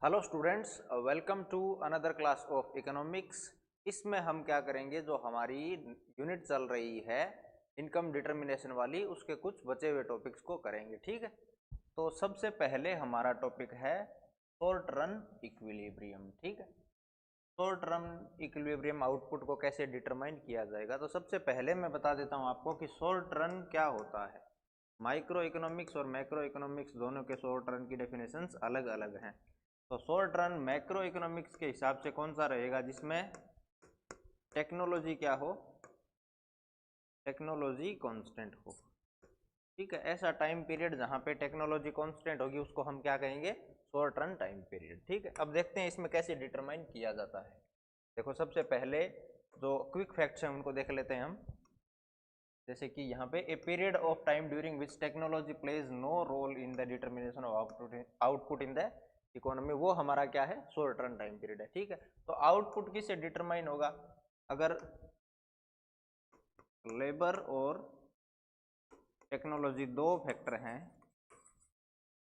Hello students, welcome to another class of economics. इसमें हम क्या करेंगे, जो हमारी यूनिट चल रही है इनकम डिटर्मिनेशन वाली, उसके कुछ बचे हुए टॉपिक्स को करेंगे। ठीक है, तो सबसे पहले हमारा टॉपिक है शॉर्ट रन इक्विलिब्रियम। ठीक है, शॉर्ट रन इक्विलिब्रियम आउटपुट को कैसे डिटरमाइन किया जाएगा। तो सबसे पहले मैं बता देता हूँ आपको कि शॉर्ट रन क्या होता है। माइक्रो इकोनॉमिक्स और मैक्रो इकोनॉमिक्स दोनों के शॉर्ट रन की डेफिनेशंस अलग अलग हैं। तो शॉर्ट रन मैक्रो इकोनॉमिक्स के हिसाब से कौन सा रहेगा, जिसमें टेक्नोलॉजी क्या हो, टेक्नोलॉजी कांस्टेंट हो। ठीक है, ऐसा टाइम पीरियड जहां पे टेक्नोलॉजी कांस्टेंट होगी उसको हम क्या कहेंगे, शॉर्ट रन टाइम पीरियड। ठीक है, अब देखते हैं इसमें कैसे डिटरमाइन किया जाता है। देखो, सबसे पहले जो क्विक फैक्ट्स हैं उनको देख लेते हैं हम। जैसे कि यहाँ पे a period of time during which technology plays no role in the determination of output in the economy, वो हमारा क्या है, शॉर्ट रन टाइम पीरियड है। ठीक है, तो आउटपुट किससे डिटरमाइन होगा, अगर लेबर और टेक्नोलॉजी दो फैक्टर हैं।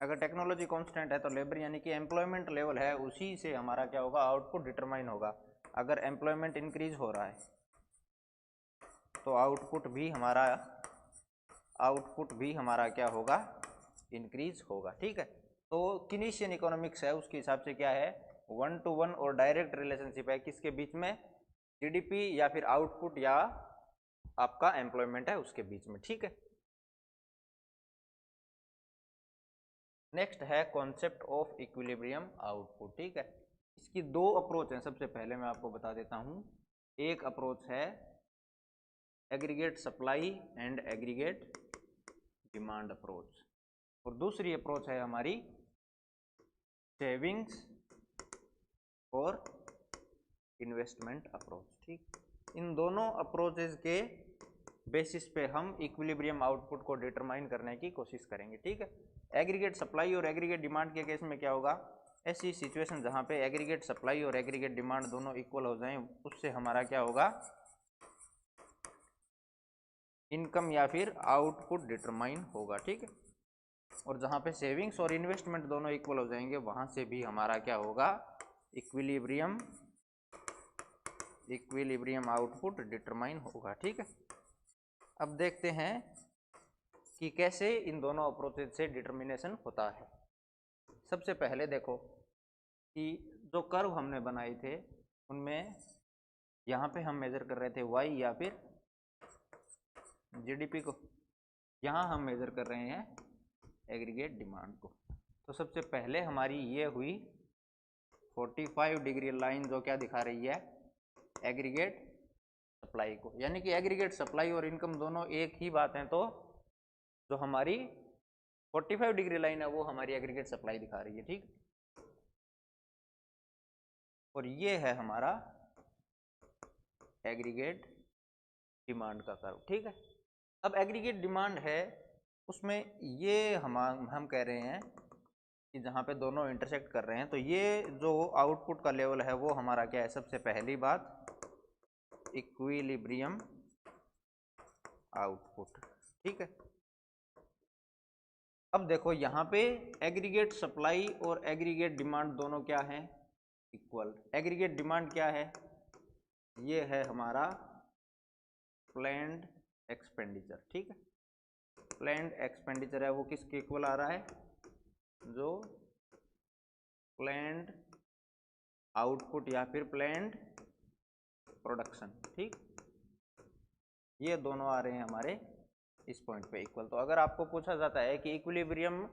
अगर टेक्नोलॉजी कांस्टेंट है तो लेबर यानी कि एम्प्लॉयमेंट लेवल है, उसी से हमारा क्या होगा, आउटपुट डिटरमाइन होगा। अगर एम्प्लॉयमेंट इंक्रीज हो रहा है तो आउटपुट भी हमारा क्या होगा, इंक्रीज होगा। ठीक है, तो कीनेसियन इकोनॉमिक्स है, उसके हिसाब से क्या है, 1 to 1 और डायरेक्ट रिलेशनशिप है किसके बीच में, जीडीपी या फिर आउटपुट या आपका एम्प्लॉयमेंट है उसके बीच में। ठीक है, नेक्स्ट है कॉन्सेप्ट ऑफ इक्विलिब्रियम आउटपुट। ठीक है, इसकी दो अप्रोच हैं। सबसे पहले मैं आपको बता देता हूं, एक अप्रोच है aggregate supply and aggregate demand approach, और दूसरी अप्रोच है हमारी सेविंग्स और इन्वेस्टमेंट अप्रोच। ठीक, इन दोनों अप्रोचेज के बेसिस पे हम इक्विलिब्रियम आउटपुट को डिटरमाइन करने की कोशिश करेंगे। ठीक है, एग्रीगेट सप्लाई और एग्रीगेट डिमांड के केस में क्या होगा, ऐसी सिचुएशन जहां पे एग्रीगेट सप्लाई और एग्रीगेट डिमांड दोनों इक्वल हो जाएं, उससे हमारा क्या होगा, इनकम या फिर आउटपुट डिटरमाइन होगा। ठीक है, और जहां पे सेविंग्स और इन्वेस्टमेंट दोनों इक्वल हो जाएंगे, वहां से भी हमारा क्या होगा, इक्विलिब्रियम आउटपुट डिटरमाइन होगा। ठीक है, अब देखते हैं कि कैसे इन दोनों अप्रोचेज से डिटर्मिनेशन होता है। सबसे पहले देखो कि जो कर्व हमने बनाए थे उनमें यहाँ पे हम मेजर कर रहे थे वाई या फिर जीडीपी को, यहाँ हम मेजर कर रहे हैं एग्रीगेट डिमांड को। तो सबसे पहले हमारी ये हुई 45 डिग्री लाइन, जो क्या दिखा रही है, एग्रीगेट सप्लाई को, यानी कि एग्रीगेट सप्लाई और इनकम दोनों एक ही बात है। तो जो हमारी 45 डिग्री लाइन है वो हमारी एग्रीगेट सप्लाई दिखा रही है। ठीक, और ये है हमारा एग्रीगेट डिमांड का कर्व। ठीक है, अब एग्रीगेट डिमांड है, उसमें ये हम कह रहे हैं कि जहाँ पे दोनों इंटरसेक्ट कर रहे हैं, तो ये जो आउटपुट का लेवल है वो हमारा क्या है, सबसे पहली बात इक्विलिब्रियम आउटपुट। ठीक है, अब देखो यहाँ पे एग्रीगेट सप्लाई और एग्रीगेट डिमांड दोनों क्या हैं, इक्वल। एग्रीगेट डिमांड क्या है, ये है हमारा प्लैन्ड एक्सपेंडिचर। ठीक है, प्लैन्ड एक्सपेंडिचर है वो किसके इक्वल आ रहा है, जो प्लैन्ड आउटपुट या फिर प्लैन्ड प्रोडक्शन। ठीक, ये दोनों आ रहे हैं हमारे इस पॉइंट पे इक्वल। तो अगर आपको पूछा जाता है कि इक्विलिब्रियम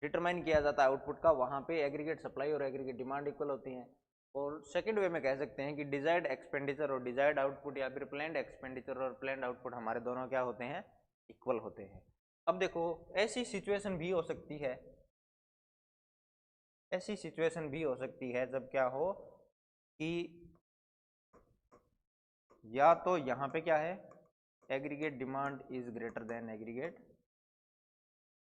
डिटरमाइन किया जाता है आउटपुट का, वहाँ पे एग्रीगेट सप्लाई और एग्रीगेट डिमांड इक्वल होती हैं। और सेकंड वे में कह सकते हैं कि डिजायर्ड एक्सपेंडिचर और डिजायर्ड आउटपुट या फिर प्लैन्ड एक्सपेंडिचर और प्लैन्ड आउटपुट हमारे दोनों क्या होते हैं, इक्वल होते हैं। अब देखो, ऐसी सिचुएशन भी हो सकती है जब क्या हो कि या तो यहाँ पे क्या है, aggregate demand is greater than aggregate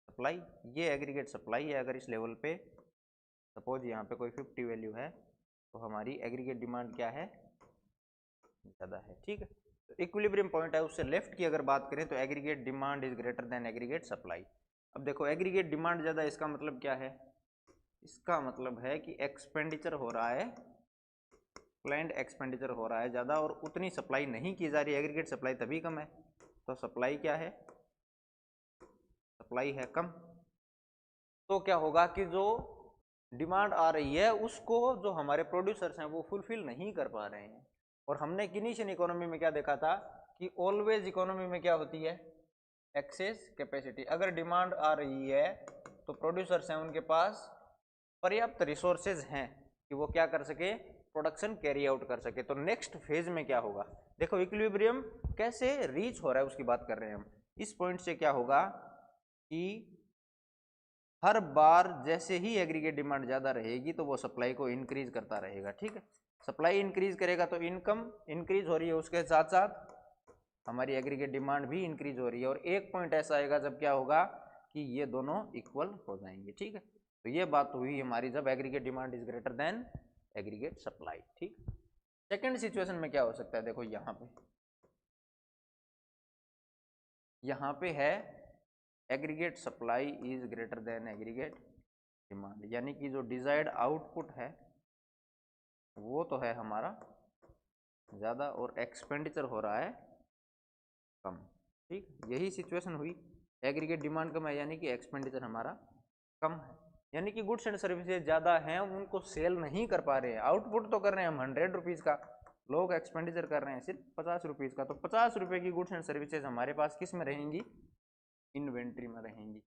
supply, ये एग्रीगेट सप्लाई है। अगर इस लेवल पे सपोज यहाँ पे कोई 50 वैल्यू है तो हमारी एग्रीगेट डिमांड क्या है, ज़्यादा है। ठीक है, तो इक्विलिब्रियम पॉइंट है, उससे लेफ्ट की अगर बात करें तो aggregate demand is greater than aggregate supply. अब देखो, एग्रीगेट डिमांड ज़्यादा, इसका मतलब क्या है, इसका मतलब है कि एक्सपेंडिचर हो रहा है, प्लान्ड एक्सपेंडिचर हो रहा है ज़्यादा और उतनी सप्लाई नहीं की जा रही, एग्रीगेट सप्लाई तभी कम है। तो सप्लाई क्या है, सप्लाई है कम। तो क्या होगा कि जो डिमांड आ रही है उसको जो हमारे प्रोड्यूसर्स हैं वो फुलफिल नहीं कर पा रहे हैं। और हमने किनीशियन इकोनॉमी में क्या देखा था कि ऑलवेज इकोनॉमी में क्या होती है, एक्सेस कैपेसिटी। अगर डिमांड आ रही है तो प्रोड्यूसर्स हैं उनके पास पर्याप्त रिसोर्सेज हैं कि वो क्या कर सके, प्रोडक्शन कैरी आउट कर सके। तो नेक्स्ट फेज में क्या होगा, देखो इक्विलिब्रियम कैसे रीच हो रहा है उसकी बात कर रहे हैं हम। इस पॉइंट से क्या होगा कि हर बार जैसे ही एग्रीगेट डिमांड ज़्यादा रहेगी तो वो सप्लाई को इंक्रीज करता रहेगा, ठीक है। सप्लाई इंक्रीज करेगा तो इनकम इंक्रीज हो रही है, उसके साथ साथ हमारी एग्रीगेट डिमांड भी इंक्रीज हो रही है। और एक पॉइंट ऐसा आएगा जब क्या होगा कि ये दोनों इक्वल हो जाएंगे, ठीक है। तो ये बात हुई हमारी जब aggregate demand is greater than aggregate supply, ठीक। सेकेंड सिचुएशन में क्या हो सकता है, देखो यहाँ पे है aggregate supply is greater than aggregate demand, यानी कि जो डिजायर्ड आउटपुट है वो तो है हमारा ज़्यादा और एक्सपेंडिचर हो रहा है कम, ठीक। यही सिचुएशन हुई, एग्रीगेट डिमांड कम है यानी कि एक्सपेंडिचर हमारा कम है, यानी कि गुड्स एंड सर्विसेज ज़्यादा हैं उनको सेल नहीं कर पा रहे हैं। आउटपुट तो कर रहे हैं हम 100 रुपीज़ का, लोग एक्सपेंडिचर कर रहे हैं सिर्फ 50 रुपीज़ का। तो 50 रुपये की गुड्स एंड सर्विसेज हमारे पास किस में रहेंगी, इन्वेंट्री में रहेंगी।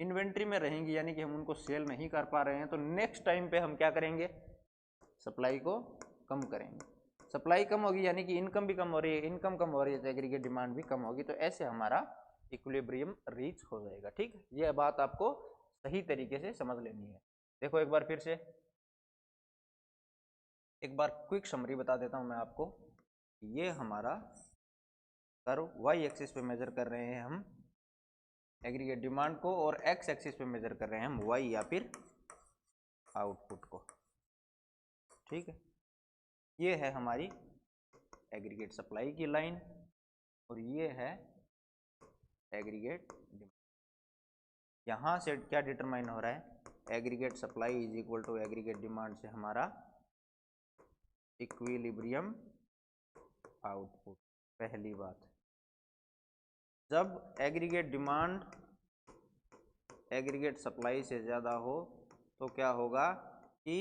इन्वेंट्री में रहेंगी यानी कि हम उनको सेल नहीं कर पा रहे हैं। तो नेक्स्ट टाइम पे हम क्या करेंगे, सप्लाई को कम करेंगे। सप्लाई कम होगी यानी कि इनकम भी कम हो रही है, इनकम कम हो रही है तो एग्रीगेट डिमांड भी कम होगी। तो ऐसे हमारा इक्विलिब्रियम रीच हो जाएगा, ठीक। यह बात आपको सही तरीके से समझ लेनी है। देखो एक बार फिर से एक बार क्विक समरी बता देता हूं मैं आपको। ये हमारा कर्व वाई एक्सिस पे मेजर कर रहे हैं हम एग्रीगेट डिमांड को और एक्स एक्सिस पे मेजर कर रहे हैं हम वाई या फिर आउटपुट को, ठीक है। ये है हमारी एग्रीगेट सप्लाई की लाइन और ये है एग्रीगेट डिमांड। यहाँ से क्या डिटरमाइन हो रहा है, aggregate supply is equal to aggregate demand से हमारा इक्विलिब्रियम आउटपुट। पहली बात, जब एग्रीगेट डिमांड एग्रीगेट सप्लाई से ज़्यादा हो तो क्या होगा कि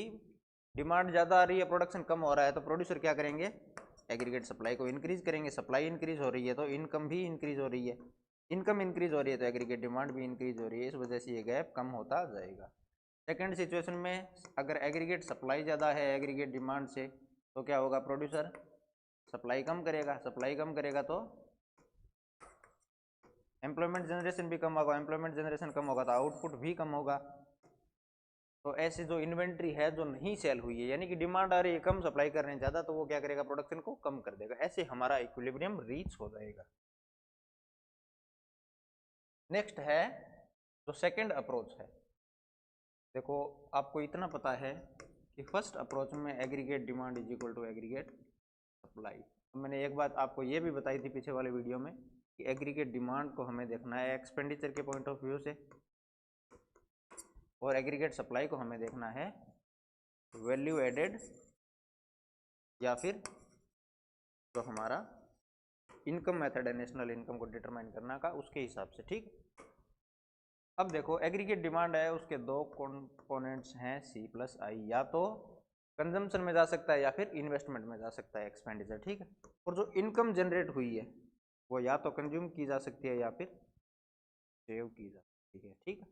डिमांड ज़्यादा आ रही है, प्रोडक्शन कम हो रहा है, तो प्रोड्यूसर क्या करेंगे, एग्रीगेट सप्लाई को इंक्रीज करेंगे। सप्लाई इंक्रीज हो रही है तो इनकम भी इंक्रीज हो रही है, इनकम इंक्रीज हो रही है तो एग्रीगेट डिमांड भी इंक्रीज हो रही है, इस वजह से ये गैप कम होता जाएगा। सेकेंड सिचुएशन में अगर एग्रीगेट सप्लाई ज़्यादा है एग्रीगेट डिमांड से तो क्या होगा, प्रोड्यूसर सप्लाई कम करेगा, सप्लाई कम करेगा तो एम्प्लॉयमेंट जनरेशन भी कम होगा, एम्प्लॉयमेंट जनरेशन कम होगा तो आउटपुट भी कम होगा। तो ऐसे जो इन्वेंट्री है जो नहीं सेल हुई है यानी कि डिमांड आ रही है कम, सप्लाई कर रहे हैं ज़्यादा, तो वो क्या करेगा, प्रोडक्शन को कम कर देगा। ऐसे हमारा इक्विलिब्रियम रीच हो जाएगा। नेक्स्ट है जो सेकंड अप्रोच है। देखो आपको इतना पता है कि फर्स्ट अप्रोच में aggregate demand is equal to aggregate supply. मैंने एक बात आपको ये भी बताई थी पीछे वाले वीडियो में कि एग्रीगेट डिमांड को हमें देखना है एक्सपेंडिचर के पॉइंट ऑफ व्यू से और एग्रीगेट सप्लाई को हमें देखना है वैल्यू एडेड या फिर जो हमारा इनकम मेथड है नेशनल इनकम को डिटरमाइन करना का, उसके हिसाब से, ठीक। अब देखो एग्रीगेट डिमांड है उसके दो कंपोनेंट्स हैं सी प्लस आई, या तो कंजम्पशन में जा सकता है या फिर इन्वेस्टमेंट में जा सकता है एक्सपेंडिचर, ठीक है। और जो इनकम जनरेट हुई है वो या तो कंज्यूम की जा सकती है या फिर सेव की जा सकती है, ठीक है।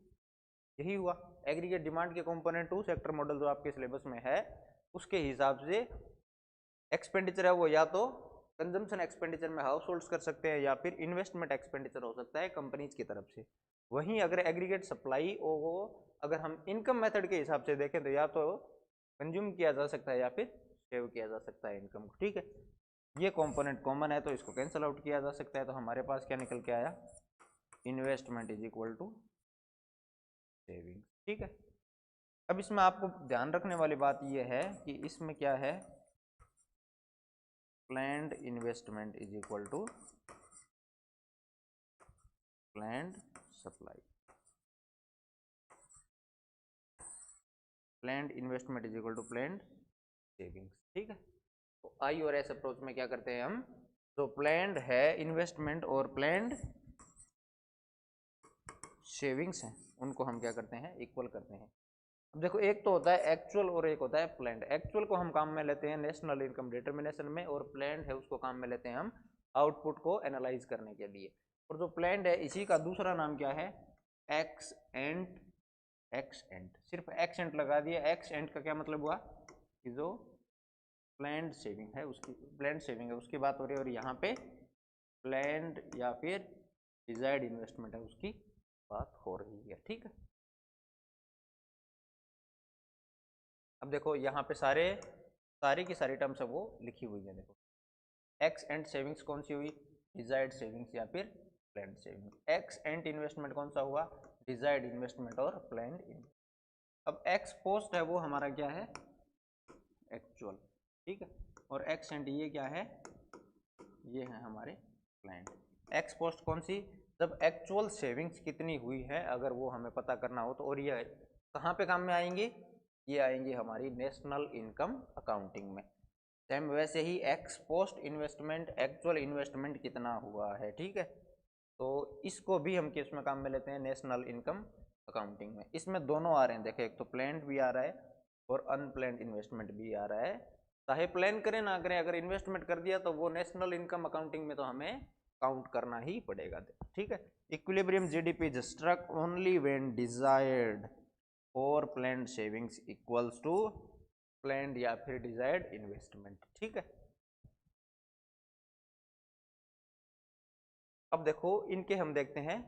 यही हुआ एग्रीगेट डिमांड के कंपोनेंट 2 सेक्टर मॉडल जो आपके सिलेबस में है उसके हिसाब से एक्सपेंडिचर है वो या तो कंजम्पशन एक्सपेंडिचर में हाउस होल्ड्स कर सकते हैं या फिर इन्वेस्टमेंट एक्सपेंडिचर हो सकता है कंपनीज की तरफ से। वहीं अगर एग्रीगेट सप्लाई को अगर हम इनकम मेथड के हिसाब से देखें तो या तो कंज्यूम किया जा सकता है या फिर सेव किया जा सकता है इनकम को, ठीक है। ये कंपोनेंट कॉमन है तो इसको कैंसिल आउट किया जा सकता है। तो हमारे पास क्या निकल के आया, investment is equal to saving, ठीक है। अब इसमें आपको ध्यान रखने वाली बात यह है कि इसमें क्या है, planned investment is equal to planned supply. Planned investment is equal to planned savings. ठीक है, तो आई और एस अप्रोच में क्या करते हैं हम, जो प्लान्ड है इन्वेस्टमेंट और प्लान्ड सेविंग्स हैं उनको हम क्या करते हैं, इक्वल करते हैं। अब देखो एक तो होता है एक्चुअल और एक होता है प्लान्ड। एक्चुअल को हम काम में लेते हैं नेशनल इनकम डिटर्मिनेशन में, और प्लान्ड है उसको काम में लेते हैं हम आउटपुट को एनालाइज करने के लिए। और जो प्लान्ड है इसी का दूसरा नाम क्या है, एक्स एंड। एक्स एंड, सिर्फ एक्स एंड लगा दिया। एक्स एंड का क्या मतलब हुआ कि जो प्लान्ड सेविंग है उसकी, प्लान्ड सेविंग है उसकी बात हो रही है, और यहाँ पे प्लान्ड या फिर डिजायर्ड इन्वेस्टमेंट है उसकी बात हो रही है। ठीक है, अब देखो यहाँ पे सारी की सारी टर्म्स है वो लिखी हुई है। देखो एक्स एंड सेविंग्स कौन सी हुई, डिजायर्ड सेविंग्स या फिर planned saving. X and investment कौन सा हुआ, डिजायर्ड इन्वेस्टमेंट और प्लान्ड इन्वेस्टमेंट। अब एक्स पोस्ट है वो हमारा क्या है, एक्चुअल। ठीक है, और एक्स एंड ये क्या है, ये है हमारे प्लान्ड। एक्स पोस्ट कौन सी, जब एक्चुअल सेविंग्स कितनी हुई है अगर वो हमें पता करना हो तो, और ये कहाँ पे काम में आएंगी, ये आएंगी हमारी नेशनल इनकम अकाउंटिंग में। सेम वैसे ही ex post investment, actual investment कितना हुआ है। ठीक है, तो इसको भी हम किस में काम में लेते हैं, नेशनल इनकम अकाउंटिंग में। इसमें दोनों आ रहे हैं, देखें एक तो प्लान्ड भी आ रहा है और अनप्लान्ड इन्वेस्टमेंट भी आ रहा है। चाहे प्लान करें ना करें, अगर इन्वेस्टमेंट कर दिया तो वो नेशनल इनकम अकाउंटिंग में तो हमें काउंट करना ही पड़ेगा। ठीक है, equilibrium GDP is struck only when desired और planned savings equals to planned या फिर डिजायर्ड इन्वेस्टमेंट। ठीक है, अब देखो इनके हम देखते हैं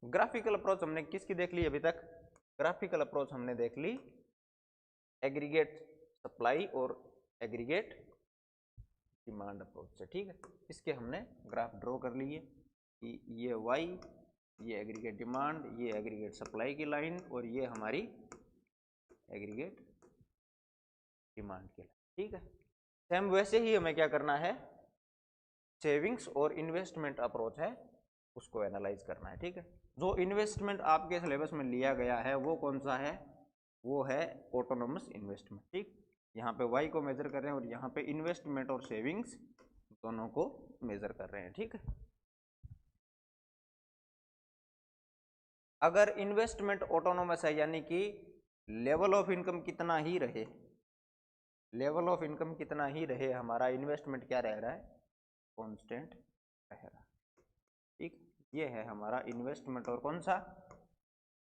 ग्राफिकल अप्रोच। हमने किसकी देख ली अभी तक, ग्राफिकल अप्रोच हमने देख ली एग्रीगेट सप्लाई और एग्रीगेट डिमांड अप्रोच से। ठीक है, इसके हमने ग्राफ ड्रॉ कर लिए कि ये वाई, ये एग्रीगेट डिमांड, ये एग्रीगेट सप्लाई की लाइन, और ये हमारी एग्रीगेट डिमांड की लाइन। ठीक है, सेम वैसे ही हमें क्या करना है, सेविंग्स और इन्वेस्टमेंट अप्रोच है उसको एनालाइज करना है। ठीक है, जो इन्वेस्टमेंट आपके सिलेबस में लिया गया है वो कौन सा है, वो है ऑटोनोमस इन्वेस्टमेंट। ठीक, यहाँ पे वाई को मेजर कर रहे हैं और यहाँ पे इन्वेस्टमेंट और सेविंग्स दोनों को मेजर कर रहे हैं। ठीक है, अगर इन्वेस्टमेंट ऑटोनोमस है यानी कि लेवल ऑफ इनकम कितना ही रहे, लेवल ऑफ इनकम कितना ही रहे, हमारा इन्वेस्टमेंट क्या रह रहा है, कांस्टेंट रह रहा है। ठीक, ये है हमारा इन्वेस्टमेंट और कौन सा,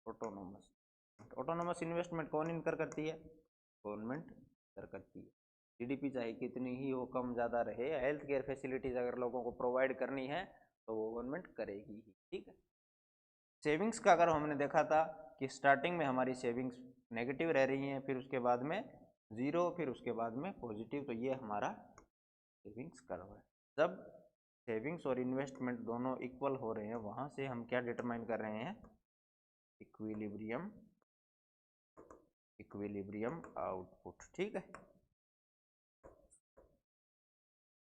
ऑटोनोमस। ऑटोनोमस इन्वेस्टमेंट कौन इनकर करती है, गवर्नमेंट कर करती है। जीडीपी चाहे कितनी ही हो, कम ज़्यादा रहे, हेल्थ केयर फैसिलिटीज अगर लोगों को प्रोवाइड करनी है तो वो गवर्नमेंट करेगी ही। ठीक है, सेविंग्स का अगर हमने देखा था कि स्टार्टिंग में हमारी सेविंग्स नेगेटिव रह रही हैं, फिर उसके बाद में जीरो, फिर उसके बाद में पॉजिटिव, तो ये हमारा सेविंग्स कर्व है। जब सेविंग्स और इन्वेस्टमेंट दोनों इक्वल हो रहे हैं वहाँ से हम क्या डिटरमाइन कर रहे हैं, इक्विलिब्रियम, इक्विलिब्रियम आउटपुट। ठीक है,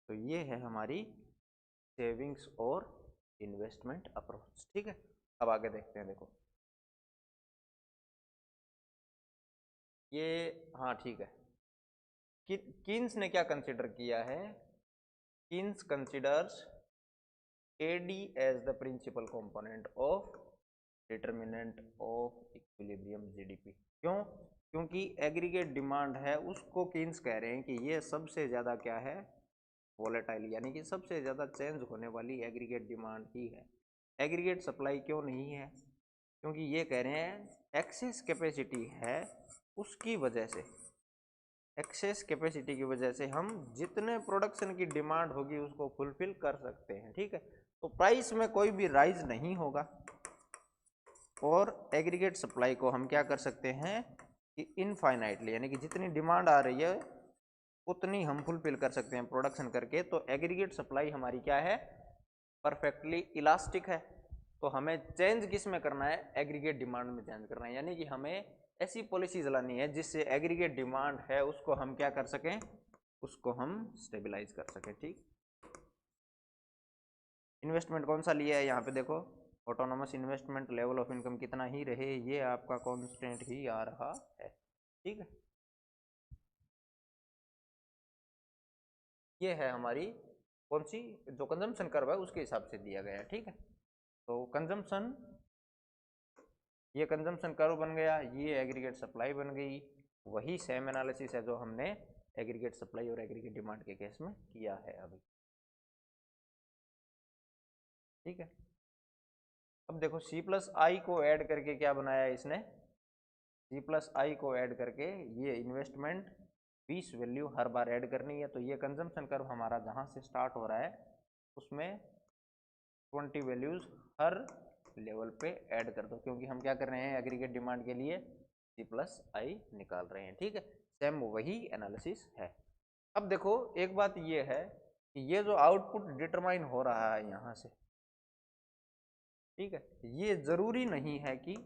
तो ये है हमारी सेविंग्स और इन्वेस्टमेंट अप्रोच। ठीक है, अब आगे देखते हैं। देखो ये, हाँ ठीक है, कीन्स ने क्या कंसिडर किया है, Keynes considers AD as the principal component of determinant of equilibrium GDP। क्यों, क्योंकि एग्रीगेट डिमांड है उसको कीन्स कह रहे हैं कि ये सबसे ज़्यादा क्या है, वोलेटाइल, यानी कि सबसे ज़्यादा चेंज होने वाली एग्रीगेट डिमांड ही है। एग्रीगेट सप्लाई क्यों नहीं है, क्योंकि ये कह रहे हैं एक्सेस कैपेसिटी है, उसकी वजह से, एक्सेस कैपेसिटी की वजह से हम जितने प्रोडक्शन की डिमांड होगी उसको फुलफिल कर सकते हैं। ठीक है, तो प्राइस में कोई भी राइज नहीं होगा, और एग्रीगेट सप्लाई को हम क्या कर सकते हैं कि इनफाइनाइटली, यानी कि जितनी डिमांड आ रही है उतनी हम फुलफिल कर सकते हैं प्रोडक्शन करके। तो एग्रीगेट सप्लाई हमारी क्या है, परफेक्टली इलास्टिक है। तो हमें चेंज किस में करना है, एग्रीगेट डिमांड में चेंज करना है, यानी कि हमें ऐसी पॉलिसी चलानी है जिससे एग्रीगेट डिमांड है उसको हम क्या कर सकें, उसको हम स्टेबलाइज कर सकें। ठीक, इन्वेस्टमेंट कौन सा लिया है, यहाँ पे देखो autonomous investment, level of income कितना ही रहे, ये आपका कांस्टेंट ही आ रहा है। ठीक है, ये है हमारी कौन सी जो कंजम्पशन कर्व है उसके हिसाब से दिया गया है। ठीक है, तो कंजम्पशन, ये कंजम्पशन कर्व बन गया, ये एग्रीगेट सप्लाई बन गई। वही सेम एनालिसिस है जो हमने एग्रीगेट सप्लाई और एग्रीगेट डिमांड के केस में किया है अभी। ठीक है, अब देखो सी प्लस आई को ऐड करके क्या बनाया इसने, सी प्लस आई को ऐड करके ये इन्वेस्टमेंट 20 वैल्यू हर बार ऐड करनी है। तो ये कंजम्पशन कर्व हमारा जहाँ से स्टार्ट हो रहा है उसमें 20 वैल्यूज हर लेवल पे ऐड कर दो, क्योंकि हम क्या कर रहे हैं एग्रीगेट डिमांड के लिए सी प्लस आई निकाल रहे हैं। ठीक है, सेम वही एनालिसिस है। अब देखो एक बात ये है कि ये जो आउटपुट डिटरमाइन हो रहा है यहाँ से, ठीक है, ये जरूरी नहीं है कि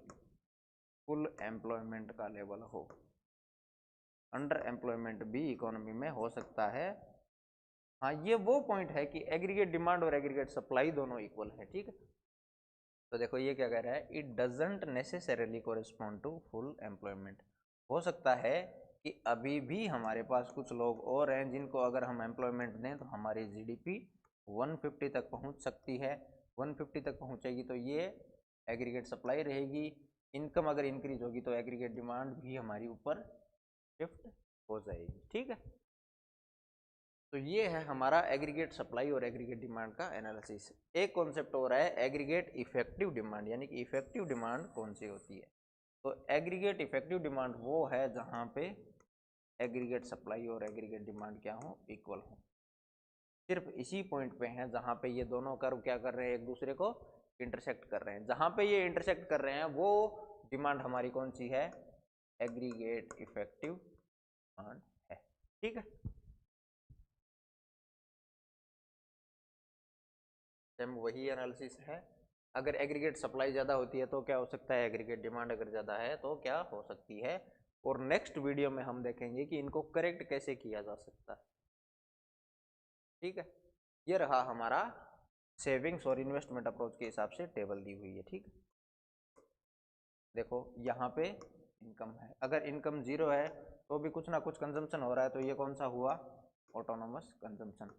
फुल एम्प्लॉयमेंट का लेवल हो, अंडर एम्प्लॉयमेंट भी इकोनॉमी में हो सकता है। हाँ, ये वो पॉइंट है कि एग्रीगेट डिमांड और एग्रीगेट सप्लाई दोनों इक्वल है। ठीक है, तो देखो ये क्या कह रहा है, it doesn't necessarily correspond to full employment. हो सकता है कि अभी भी हमारे पास कुछ लोग और हैं जिनको अगर हम एम्प्लॉयमेंट दें तो हमारी जीडीपी 150 तक पहुंच सकती है। 150 तक पहुंचेगी तो ये एग्रीगेट सप्लाई रहेगी। इनकम अगर इंक्रीज होगी तो एग्रीगेट डिमांड भी हमारी ऊपर शिफ्ट हो जाएगी। ठीक है, तो ये है हमारा एग्रीगेट सप्लाई और एग्रीगेट डिमांड का एनालिसिस। एक कॉन्सेप्ट हो रहा है एग्रीगेट इफेक्टिव डिमांड, यानी कि इफेक्टिव डिमांड कौन सी होती है। तो एग्रीगेट इफेक्टिव डिमांड वो है जहां पे एग्रीगेट सप्लाई और एग्रीगेट डिमांड क्या हो, इक्वल हो। सिर्फ इसी पॉइंट पे हैं जहां पे ये दोनों कर्व क्या कर रहे हैं, एक दूसरे को इंटरसेक्ट कर रहे हैं। जहां पे ये इंटरसेक्ट कर रहे हैं वो डिमांड हमारी कौन सी है, एग्रीगेट इफेक्टिव डिमांड है। ठीक है, सेम वही एनालिसिस है। अगर एग्रीगेट सप्लाई ज़्यादा होती है तो क्या हो सकता है, एग्रीगेट डिमांड अगर ज़्यादा है तो क्या हो सकती है। और नेक्स्ट वीडियो में हम देखेंगे कि इनको करेक्ट कैसे किया जा सकता है। ठीक है, ये रहा हमारा सेविंग्स और इन्वेस्टमेंट अप्रोच के हिसाब से टेबल दी हुई है। ठीक है, देखो यहाँ पे इनकम है, अगर इनकम जीरो है तो भी कुछ ना कुछ कंजम्पशन हो रहा है, तो ये कौन सा हुआ, ऑटोनोमस कंजम्पशन।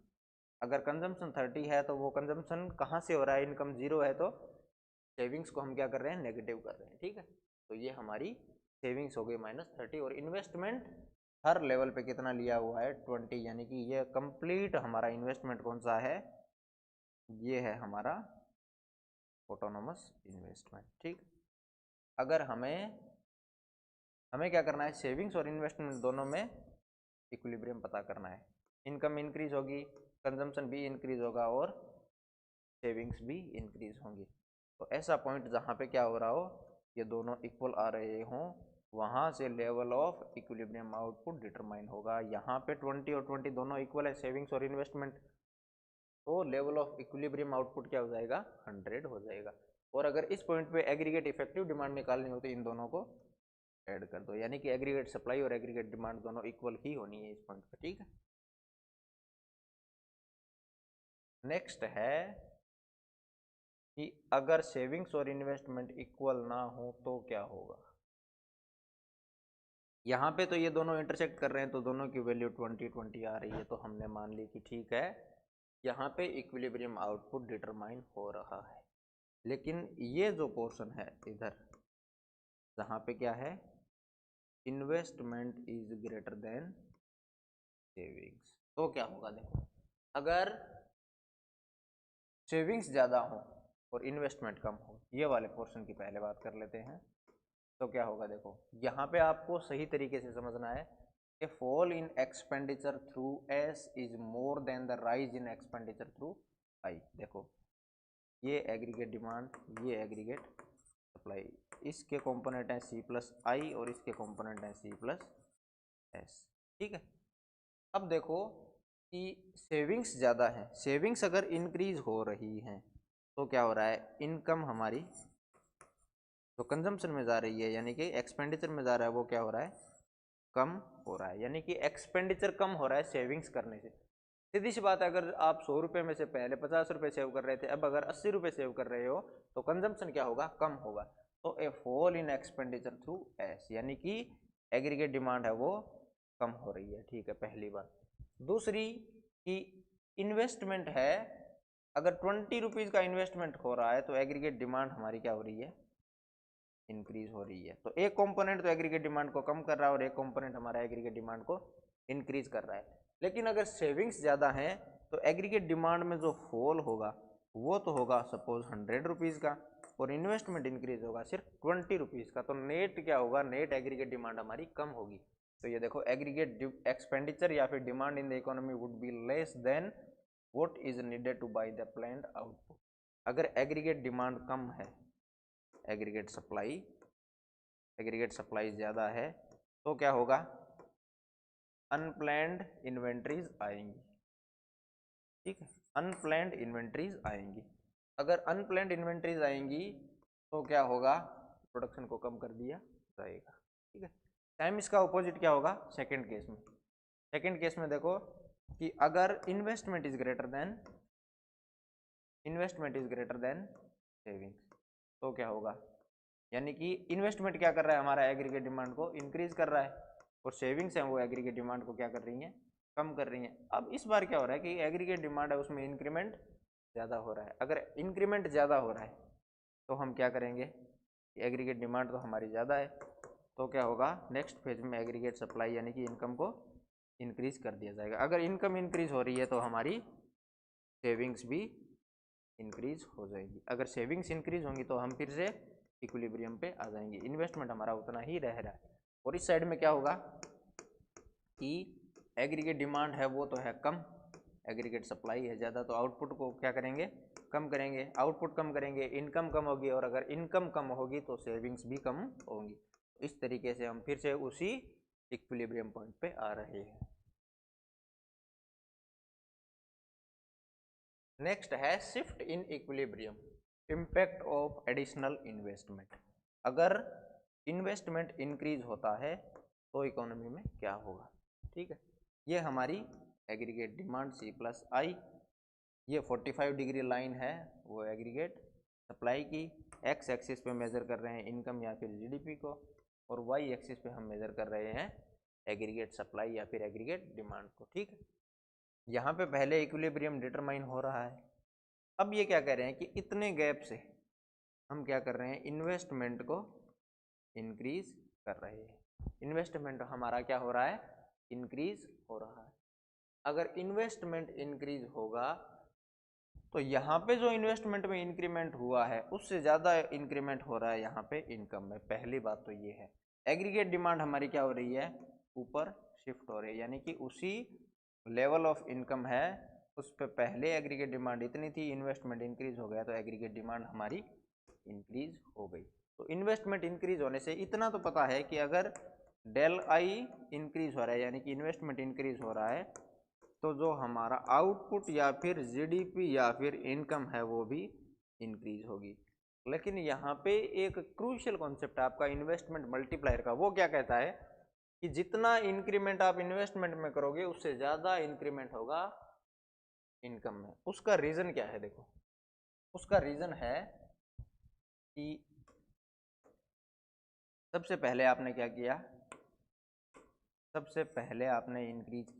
अगर कंजम्पशन 30 है तो वो कंजम्पशन कहाँ से हो रहा है, इनकम जीरो है तो सेविंग्स को हम क्या कर रहे हैं, नेगेटिव कर रहे हैं। ठीक है, तो ये हमारी सेविंग्स हो गई -30 और इन्वेस्टमेंट हर लेवल पे कितना लिया हुआ है, 20, यानी कि ये कंप्लीट हमारा इन्वेस्टमेंट कौन सा है, ये है हमारा ऑटोनोमस इन्वेस्टमेंट। ठीक, अगर हमें क्या करना है, सेविंग्स और इन्वेस्टमेंट दोनों में इक्विलिब्रियम पता करना है। इनकम इंक्रीज होगी, कंजम्पशन भी इंक्रीज होगा और सेविंग्स भी इंक्रीज होंगी। तो ऐसा पॉइंट जहाँ पे क्या हो रहा हो, ये दोनों इक्वल आ रहे हों, वहाँ से level of equilibrium output determine होगा। यहाँ पे 20 और 20 दोनों इक्वल है, सेविंग्स और इन्वेस्टमेंट, तो लेवल ऑफ इक्विलिब्रियम आउटपुट क्या हो जाएगा, 100 हो जाएगा। और अगर इस पॉइंट पे एग्रीगेट इफेक्टिव डिमांड निकालनी हो तो इन दोनों को ऐड कर दो, यानी कि एग्रीगेट सप्लाई और एग्रीगेट डिमांड दोनों इक्वल ही होनी है इस पॉइंट पे। ठीक है, नेक्स्ट है कि अगर सेविंग्स और इन्वेस्टमेंट इक्वल ना हो तो क्या होगा। यहाँ पे तो ये दोनों इंटरसेक्ट कर रहे हैं तो दोनों की वैल्यू 20-20 आ रही है, तो हमने मान ली कि ठीक है यहाँ पे इक्विलिब्रियम आउटपुट डिटरमाइन हो रहा है। लेकिन ये जो पोर्शन है इधर जहाँ पे क्या है, investment is greater than savings, तो क्या होगा, देखो अगर सेविंग्स ज़्यादा हो और इन्वेस्टमेंट कम हो, ये वाले पोर्शन की पहले बात कर लेते हैं, तो क्या होगा। देखो यहाँ पे आपको सही तरीके से समझना है कि fall in expenditure through S is more than the rise in expenditure through I. देखो ये एग्रीगेट डिमांड, ये एग्रीगेट सप्लाई, इसके कंपोनेंट हैं सी प्लस आई और इसके कंपोनेंट हैं सी प्लस एस। ठीक है, अब देखो कि सेविंग्स ज़्यादा है, सेविंग्स अगर इंक्रीज हो रही हैं तो क्या हो रहा है, इनकम हमारी तो कंजम्पशन में जा रही है, यानी कि एक्सपेंडिचर में जा रहा है, वो क्या हो रहा है, कम हो रहा है। यानी कि एक्सपेंडिचर कम हो रहा है सेविंग्स करने से। सीधी सी बात है, अगर आप 100 रुपये में से पहले 50 रुपये सेव कर रहे थे, अब अगर 80 रुपये सेव कर रहे हो तो कंजम्पशन क्या होगा, कम होगा। तो a fall in expenditure through S, यानी कि एग्रीगेट डिमांड है वो कम हो रही है, ठीक है, पहली बात। दूसरी कि इन्वेस्टमेंट है, अगर 20 रुपीज़ का इन्वेस्टमेंट हो रहा है तो एग्रीगेट डिमांड हमारी क्या हो रही है, इंक्रीज हो रही है। तो एक कंपोनेंट तो एग्रीगेट डिमांड को कम कर रहा है और एक कंपोनेंट हमारा एग्रीगेट डिमांड को इंक्रीज कर रहा है। लेकिन अगर सेविंग्स ज़्यादा हैं तो एग्रीगेट डिमांड में जो फॉल होगा वो तो होगा सपोज 100 रुपीज़ का, और इन्वेस्टमेंट इंक्रीज होगा सिर्फ 20 रुपीज़ का। तो नेट क्या होगा, नेट एग्रीगेट डिमांड हमारी कम होगी। तो ये देखो, एग्रीगेट एक्सपेंडिचर या फिर demand in the economy would be less than what is needed to buy the planned output. अगर एग्रीगेट डिमांड कम है, एग्रीगेट सप्लाई ज़्यादा है, तो क्या होगा, अनप्लैंड इन्वेंट्रीज आएंगी, ठीक है, अनप्लैंड इन्वेंट्रीज आएंगी। अगर अनप्लैंड इन्वेंट्रीज आएंगी तो क्या होगा, प्रोडक्शन को कम कर दिया जाएगा, ठीक है। टाइम इसका अपोजिट क्या होगा सेकंड केस में। सेकंड केस में देखो कि अगर investment is greater than savings, तो क्या होगा, यानी कि इन्वेस्टमेंट क्या कर रहा है, हमारा एग्रीगेट डिमांड को इंक्रीज कर रहा है, और सेविंग्स हैं वो एग्रीगेट डिमांड को क्या कर रही हैं, कम कर रही हैं। अब इस बार क्या हो रहा है कि एग्रीगेट डिमांड है उसमें इंक्रीमेंट ज़्यादा हो रहा है। अगर इंक्रीमेंट ज़्यादा हो रहा है तो हम क्या करेंगे, एग्रीगेट डिमांड तो हमारी ज़्यादा है, तो क्या होगा, नेक्स्ट फेज में एग्रीगेट सप्लाई यानी कि इनकम को इंक्रीज कर दिया जाएगा। अगर इनकम इंक्रीज हो रही है तो हमारी सेविंग्स भी इंक्रीज हो जाएगी। अगर सेविंग्स इंक्रीज होंगी तो हम फिर से इक्विलिब्रियम पे आ जाएंगे, इन्वेस्टमेंट हमारा उतना ही रह रहा है। और इस साइड में क्या होगा कि एग्रीगेट डिमांड है वो तो है कम, एग्रीगेट सप्लाई है ज़्यादा, तो आउटपुट को क्या करेंगे, कम करेंगे, आउटपुट कम करेंगे, इनकम कम होगी, और अगर इनकम कम होगी तो सेविंग्स भी कम होंगी। इस तरीके से हम फिर से उसी इक्विलिब्रियम पॉइंट पे आ रहे हैं। नेक्स्ट है shift in equilibrium, impact of additional investment. अगर इन्वेस्टमेंट इंक्रीज होता है तो इकोनॉमी में क्या होगा, ठीक है। ये हमारी एग्रीगेट डिमांड C प्लस आई, ये 45 डिग्री लाइन है वो एग्रीगेट सप्लाई की, एक्स एक्सिस पे मेजर कर रहे हैं इनकम या फिर जीडीपी को, और वाई एक्सिस पे हम मेजर कर रहे हैं एग्रीगेट सप्लाई या फिर एग्रीगेट डिमांड को, ठीक है। यहाँ पे पहले इक्विलिब्रियम डिटरमाइन हो रहा है। अब ये क्या कह रहे हैं कि इतने गैप से हम क्या कर रहे हैं, इन्वेस्टमेंट को इंक्रीज कर रहे हैं। इन्वेस्टमेंट हमारा क्या हो रहा है, इंक्रीज हो रहा है। अगर इन्वेस्टमेंट इंक्रीज होगा तो यहाँ पे जो इन्वेस्टमेंट में इंक्रीमेंट हुआ है उससे ज़्यादा इंक्रीमेंट हो रहा है यहाँ पे इनकम में। पहली बात तो ये है, एग्रीगेट डिमांड हमारी क्या हो रही है, ऊपर शिफ्ट हो रही है, यानी कि उसी लेवल ऑफ इनकम है उस पर पहले एग्रीगेट डिमांड इतनी थी, इन्वेस्टमेंट इंक्रीज हो गया तो एग्रीगेट डिमांड हमारी इंक्रीज हो गई। तो इन्वेस्टमेंट इंक्रीज होने से इतना तो पता है कि अगर डेल आई इंक्रीज हो रहा है यानी कि इन्वेस्टमेंट इंक्रीज हो रहा है तो जो हमारा आउटपुट या फिर जीडीपी या फिर इनकम है वो भी इंक्रीज होगी। लेकिन यहाँ पे एक क्रूशियल कॉन्सेप्ट है आपका इन्वेस्टमेंट मल्टीप्लायर का, वो क्या कहता है कि जितना इंक्रीमेंट आप इन्वेस्टमेंट में करोगे उससे ज़्यादा इंक्रीमेंट होगा इनकम में। उसका रीज़न क्या है, देखो उसका रीज़न है कि सबसे पहले आपने क्या किया, सबसे पहले आपने इंक्रीज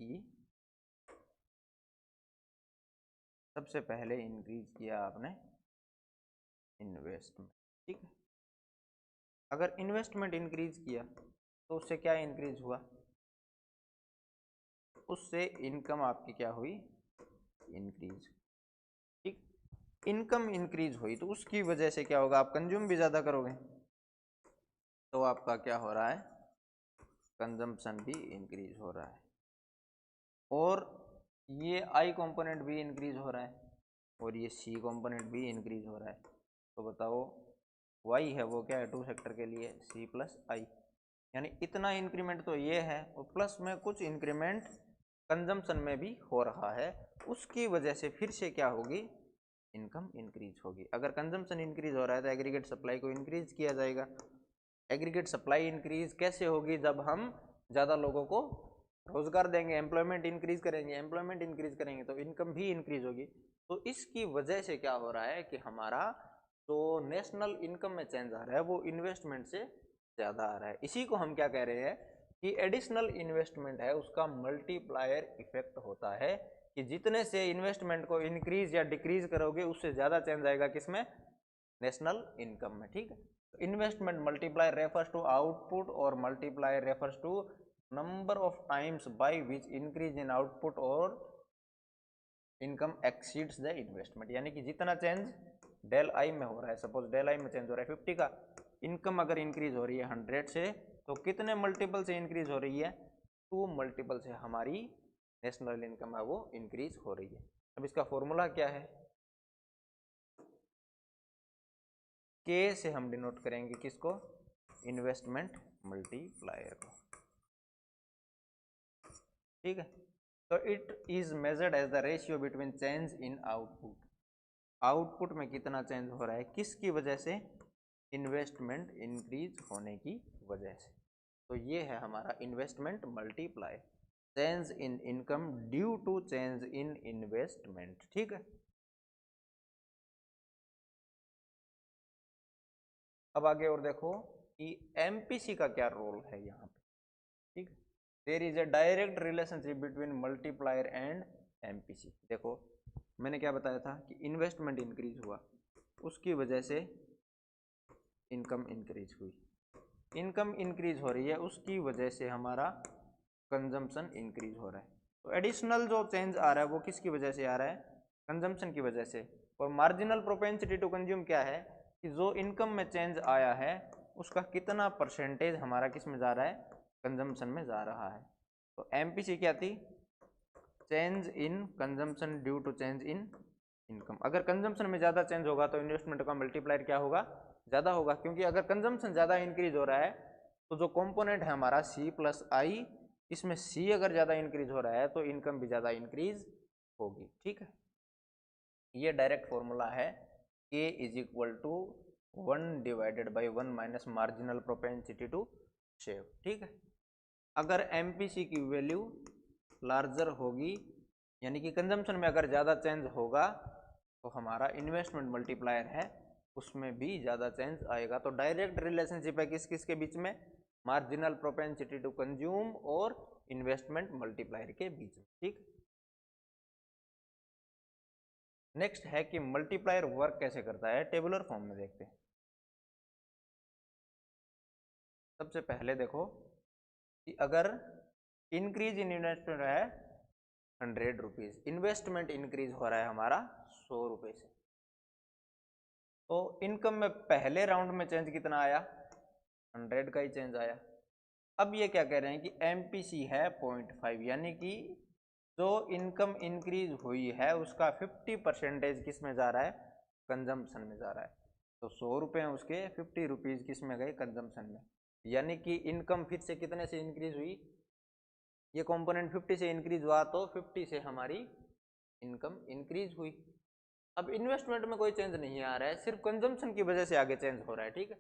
किया आपने इन्वेस्टमेंट, ठीक है। अगर इन्वेस्टमेंट इंक्रीज किया तो उससे क्या इंक्रीज हुआ, उससे इनकम आपकी क्या हुई, इंक्रीज, ठीक। इनकम इंक्रीज हुई तो उसकी वजह से क्या होगा, आप कंज्यूम भी ज़्यादा करोगे तो आपका क्या हो रहा है, कंजम्पशन भी इंक्रीज हो रहा है, और ये आई कंपोनेंट भी इंक्रीज हो रहा है और ये सी कंपोनेंट भी इंक्रीज हो रहा है। तो बताओ वाई है वो क्या है, टू सेक्टर के लिए सी प्लस आई, यानी इतना इंक्रीमेंट तो ये है और प्लस में कुछ इंक्रीमेंट कंजम्पशन में भी हो रहा है, उसकी वजह से फिर से क्या होगी, इनकम इंक्रीज होगी। अगर कंजम्पशन इंक्रीज हो रहा है तो एग्रीगेट सप्लाई को इंक्रीज किया जाएगा। एग्रीगेट सप्लाई इंक्रीज कैसे होगी, जब हम ज़्यादा लोगों को रोजगार देंगे, एम्प्लॉयमेंट इंक्रीज करेंगे, एम्प्लॉयमेंट इंक्रीज करेंगे तो इनकम भी इंक्रीज होगी। तो इसकी वजह से क्या हो रहा है कि हमारा जो नेशनल इनकम में चेंज आ रहा है वो इन्वेस्टमेंट से ज़्यादा आ रहा है। इसी को हम क्या कह रहे हैं, कि एडिशनल इन्वेस्टमेंट है उसका मल्टीप्लायर इफेक्ट होता है कि जितने से इन्वेस्टमेंट को इंक्रीज या डिक्रीज करोगे उससे ज़्यादा चेंज आएगा किसमें, नेशनल इनकम में। ठीक है, investment multiplier refers to output और multiplier refers to number of times by which increase in output और इनकम एक्सीड्स द इन्वेस्टमेंट। यानी कि जितना चेंज डेल आई में हो रहा है, सपोज डेल आई में चेंज हो रहा है 50 का, इनकम अगर इंक्रीज हो रही है 100 से, तो कितने मल्टीपल से इंक्रीज हो रही है, 2 मल्टीपल से हमारी नेशनल इनकम है वो इंक्रीज हो रही है। अब इसका फॉर्मूला क्या है, के से हम डिनोट करेंगे किसको, इन्वेस्टमेंट मल्टीप्लायर को। ठीक है, तो it is measured as the ratio between change in output, output में कितना चेंज हो रहा है किसकी वजह से, इन्वेस्टमेंट इंक्रीज होने की वजह से। तो ये है हमारा investment multiplier, change in income due to change in investment. ठीक है, अब आगे और देखो कि एमपीसी का क्या रोल है यहाँ पे। ठीक, there is a direct relationship between multiplier and MPC. देखो मैंने क्या बताया था कि इन्वेस्टमेंट इंक्रीज हुआ, उसकी वजह से इनकम इंक्रीज हुई, इनकम इंक्रीज हो रही है उसकी वजह से हमारा कंजम्पशन इंक्रीज हो रहा है। तो एडिशनल जो चेंज आ रहा है वो किसकी वजह से आ रहा है, कंजम्पशन की वजह से। और मार्जिनल प्रोपेंसिटी टू कंज्यूम क्या है कि जो इनकम में चेंज आया है उसका कितना परसेंटेज हमारा किस में जा रहा है, कंजम्पशन में जा रहा है। तो एमपीसी क्या थी, change in consumption due to change in income. अगर कंजम्पशन में ज़्यादा चेंज होगा तो इन्वेस्टमेंट का मल्टीप्लायर क्या होगा, ज़्यादा होगा, क्योंकि अगर कंजम्पशन ज़्यादा इंक्रीज हो रहा है तो जो कंपोनेंट है हमारा सी प्लस आई, इसमें सी अगर ज़्यादा इंक्रीज हो रहा है तो इनकम भी ज़्यादा इंक्रीज होगी। ठीक है, ये डायरेक्ट फॉर्मूला है K is equal to 1 divided by 1 minus marginal propensity to save. ठीक है, अगर एमपीसी की वैल्यू लार्जर होगी यानी कि कंजम्पशन में अगर ज़्यादा चेंज होगा तो हमारा इन्वेस्टमेंट मल्टीप्लायर है उसमें भी ज़्यादा चेंज आएगा। तो डायरेक्ट रिलेशनशिप है किस किस के बीच में, मार्जिनल प्रोपेंसिटी टू कंज्यूम और इन्वेस्टमेंट मल्टीप्लायर के बीच में। ठीक, नेक्स्ट है कि मल्टीप्लायर वर्क कैसे करता है, टेबुलर फॉर्म में देखते हैं। सबसे पहले देखो कि अगर इंक्रीज इन इन्वेस्टमेंट है 100 रुपीज, इन्वेस्टमेंट इंक्रीज हो रहा है हमारा 100 रुपये से, तो इनकम में पहले राउंड में चेंज कितना आया, 100 का ही चेंज आया। अब ये क्या कह रहे हैं कि एमपीसी है 0.5, यानी कि जो इनकम इंक्रीज हुई है उसका 50% किस में जा रहा है, कंजम्पशन में जा रहा है। तो 100 रुपये हैं उसके, 50 रुपीज़ किस में गए, कंजम्पशन में। यानी कि इनकम फिर से कितने से इंक्रीज हुई, ये कंपोनेंट 50 से इंक्रीज हुआ तो 50 से हमारी इनकम इंक्रीज हुई। अब इन्वेस्टमेंट में कोई चेंज नहीं आ रहा है, सिर्फ कंजम्पशन की वजह से आगे चेंज हो रहा है। ठीक है,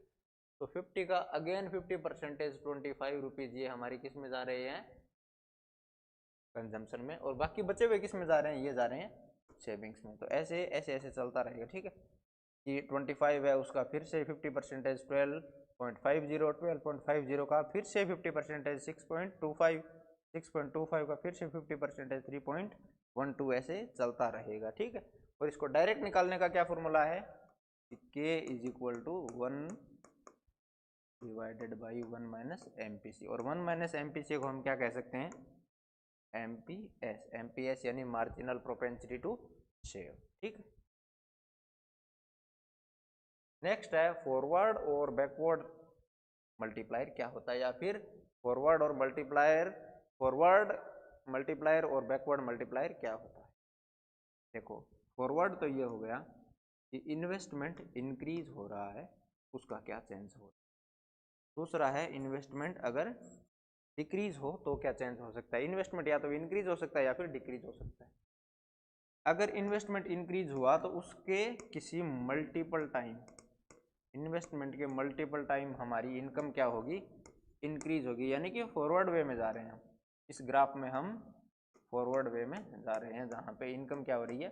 तो 50 का अगेन 50% 25 रुपीज़ ये हमारी किस में जा रहे हैं, कंजम्पशन में, और बाकी बचे हुए किस में जा रहे हैं, ये जा रहे हैं सेविंग्स में। तो ऐसे ऐसे ऐसे चलता रहेगा। ठीक है, कि 25 है उसका फिर से 50% 12.50, 12.50 का फिर से 50% 6.25, 6.25 का फिर से 50% 3.12, ऐसे चलता रहेगा। ठीक है, और इसको डायरेक्ट निकालने का क्या फॉर्मूला है, K is equal to 1 divided by 1 minus MPC, और 1 माइनस एमपीसी को हम क्या कह सकते हैं, एमपीएस, एमपीएस यानी मार्जिनल प्रोपेंसिटी टू सेव। ठीक है, नेक्स्ट है फॉरवर्ड और बैकवर्ड मल्टीप्लायर क्या होता है, या फिर फॉरवर्ड और मल्टीप्लायर, फॉरवर्ड मल्टीप्लायर और बैकवर्ड मल्टीप्लायर क्या होता है। देखो फॉरवर्ड तो ये हो गया कि इन्वेस्टमेंट इंक्रीज हो रहा है उसका क्या चेंज हो रहा है। दूसरा है इन्वेस्टमेंट अगर डिक्रीज हो तो क्या चेंज हो सकता है, इन्वेस्टमेंट या तो इंक्रीज हो सकता है या फिर डिक्रीज हो सकता है। अगर इन्वेस्टमेंट इंक्रीज हुआ तो उसके किसी मल्टीपल टाइम, इन्वेस्टमेंट के मल्टीपल टाइम हमारी इनकम क्या होगी, इंक्रीज होगी। यानी कि फॉरवर्ड वे में जा रहे हैं हम, इस ग्राफ में हम फॉरवर्ड वे में जा रहे हैं जहाँ पे इनकम क्या हो रही है,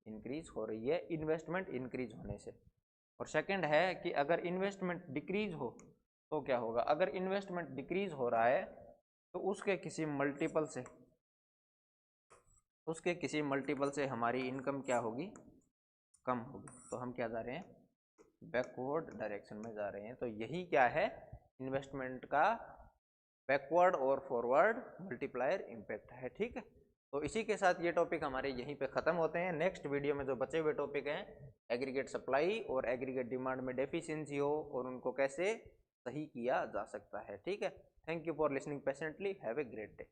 इंक्रीज हो रही है इन्वेस्टमेंट इंक्रीज होने से। और सेकंड है कि अगर इन्वेस्टमेंट डिक्रीज हो तो क्या होगा, अगर इन्वेस्टमेंट डिक्रीज हो रहा है तो उसके किसी मल्टीपल से हमारी इनकम क्या होगी, कम होगी। तो हम क्या जा रहे हैं, बैकवर्ड डायरेक्शन में जा रहे हैं। तो यही क्या है, इन्वेस्टमेंट का बैकवर्ड और फॉरवर्ड मल्टीप्लायर इम्पैक्ट है। ठीक है, तो इसी के साथ ये टॉपिक हमारे यहीं पे ख़त्म होते हैं। नेक्स्ट वीडियो में जो बचे हुए टॉपिक हैं, एग्रीगेट सप्लाई और एग्रीगेट डिमांड में डेफिशिएंसी हो और उनको कैसे सही किया जा सकता है। ठीक है, thank you for listening patiently, have a great day.